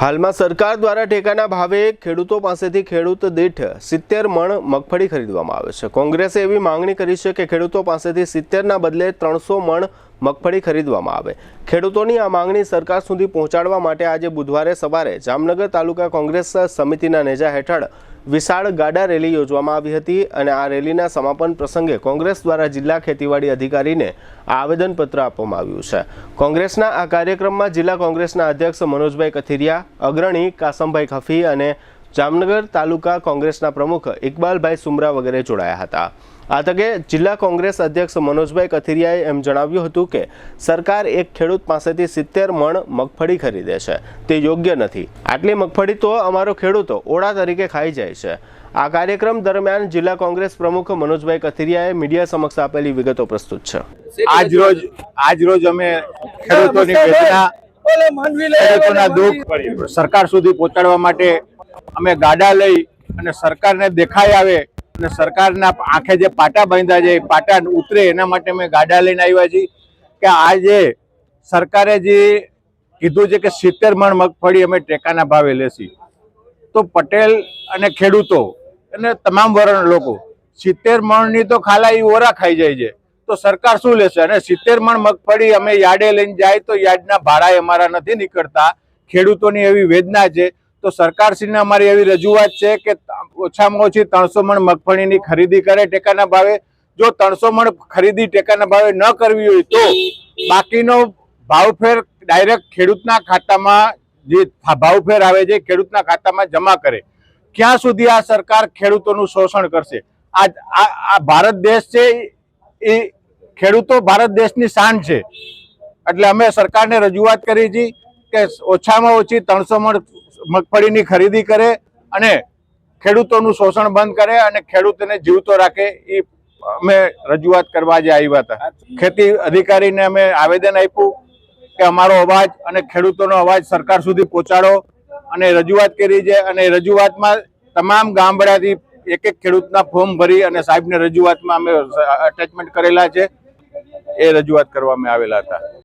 હાલમાં સરકાર દ્વારા ટેકાના ભાવે ખેડૂતો પાસેથી ખેડૂત દીઠ 70 મણ મગફળી ખરીદવામાં આવે છે। કોંગ્રેસે એવી માંગણી કરી છે કે ખેડૂતો પાસેથી 70ના બદલે 300 મણ મગફળી ખરીદવામાં આવે। ખેડૂતોની આ માંગણી સરકાર સુધી પહોંચાડવા માટે આજે બુધવારે સવારે જામનગર તાલુકા કોંગ્રેસ સમિતિના નેજા હેઠળ વિશાળ ગાડા રેલી યોજવામાં આવી હતી અને આ રેલીના સમાપન પ્રસંગે કોંગ્રેસ દ્વારા જિલ્લા ખેતીવાડી અધિકારીને આવેદનપત્ર આપવામાં આવ્યું છે। કોંગ્રેસના આ કાર્યક્રમમાં જિલ્લા કોંગ્રેસના અધ્યક્ષ મનોજભાઈ કથિરિયા, અગ્રણી કાસમભાઈ ખફી અને જામનગર તાલુકા કોંગ્રેસના પ્રમુખ ઇકબાલભાઈ સુમરા વગેરે જોડાયા હતા। આ તકે જિલ્લા કોંગ્રેસ અધ્યક્ષ મનોજભાઈ કથિરિયાએ એમ જણાવ્યું હતું કે સરકાર એક ખેડૂત પાસેથી 70 મણ મગફળી ખરીદે છે, તે યોગ્ય નથી। આટલી મગફળી તો અમારો ખેડૂતો ઓળા તરીકે ખાઈ જાય છે। આ કાર્યક્રમ દરમિયાન જિલ્લા કોંગ્રેસ પ્રમુખ મનોજભાઈ કથિરિયાએ મીડિયા સમક્ષ આપેલી વિગતો પ્રસ્તુત છે। આજ રોજ અમે ખેડૂતોની વેદના, ખેડૂતોના દુઃખ સરકાર સુધી પહોંચાડવા માટે અમે ગાડા લઈ અને સરકારને દેખાઈ આવે અને સરકારના આંખે જે પાટા બાંધ્યા છે એ પાટા ઉતરે એના માટે અમે ગાડા લઈને આવ્યા છીએ કે આજે સરકારે જે કીધું છે કે 70 મણ મગફળી અમે ટેકાના ભાવે લેશી, તો પટેલ અને ખેડૂતો અને તમામ વર્ણ લોકો 70 મણની તો ખાલા એ ઓરા ખાઈ જાય છે, તો સરકાર શું લેશે? અને 70 મણ મગફળી અમે યાર્ડે લઈને જાય તો યાર્ડના ભાડા અમારા નથી નીકળતા। ખેડૂતોની એવી વેદના છે, તો સરકારશ્રીને અમારી એવી રજૂઆત છે કે ઓછામાં ઓછી 300 મણ મગફળીની ખરીદી કરે ટેકાના ભાવે। જો 300 મણ ખરીદી ટેકાના ભાવે ન કરવી હોય તો બાકીનો ભાવફેર ડાયરેક્ટ ખેડૂતના ખાતામાં, જે ભાવફેર આવે છે ખેડૂતના ખાતામાં જમા કરે। ક્યાં સુધી આ સરકાર ખેડૂતોનું શોષણ કરશે? આ ભારત દેશ છે, એ ખેડૂતો ભારત દેશની શાન છે। એટલે અમે સરકારને રજૂઆત કરી છે કે ઓછામાં ઓછી 300 મણ મગફળીની ખરીદી કરે અને ખેડૂતોનું શોષણ બંધ કરે અને ખેડૂતોને જીવતો રાખે, એ અમે રજૂઆત કરવા જે આવ્યા હતા। ખેતી અધિકારીને અમે આવેદન આપ્યું કે અમારો અવાજ અને ખેડૂતોનો અવાજ સરકાર સુધી પહોંચાડો અને રજૂઆત કરી છે। અને રજૂઆતમાં તમામ ગામડાથી એક ખેડૂતના ફોર્મ ભરી અને સાહેબને રજૂઆતમાં અમે અટેચમેન્ટ કરેલા છે, એ રજૂઆત કરવામાં આવેલા હતા।